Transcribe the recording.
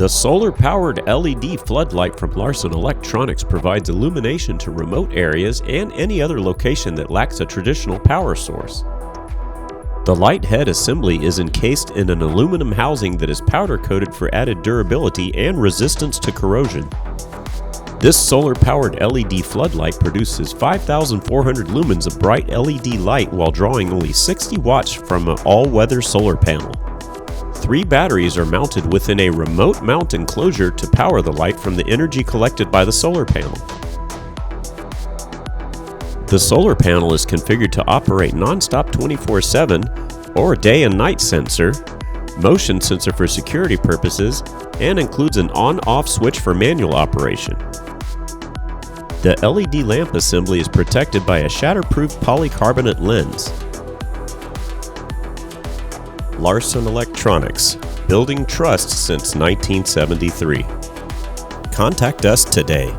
The solar-powered LED floodlight from Larson Electronics provides illumination to remote areas and any other location that lacks a traditional power source. The light head assembly is encased in an aluminum housing that is powder-coated for added durability and resistance to corrosion. This solar-powered LED floodlight produces 5,400 lumens of bright LED light while drawing only 60 watts from an all-weather solar panel. 3 batteries are mounted within a remote mount enclosure to power the light from the energy collected by the solar panel. The solar panel is configured to operate non-stop 24/7 or day and night sensor, motion sensor for security purposes, and includes an on-off switch for manual operation. The LED lamp assembly is protected by a shatterproof polycarbonate lens. Larson Electronics, building trust since 1973. Contact us today.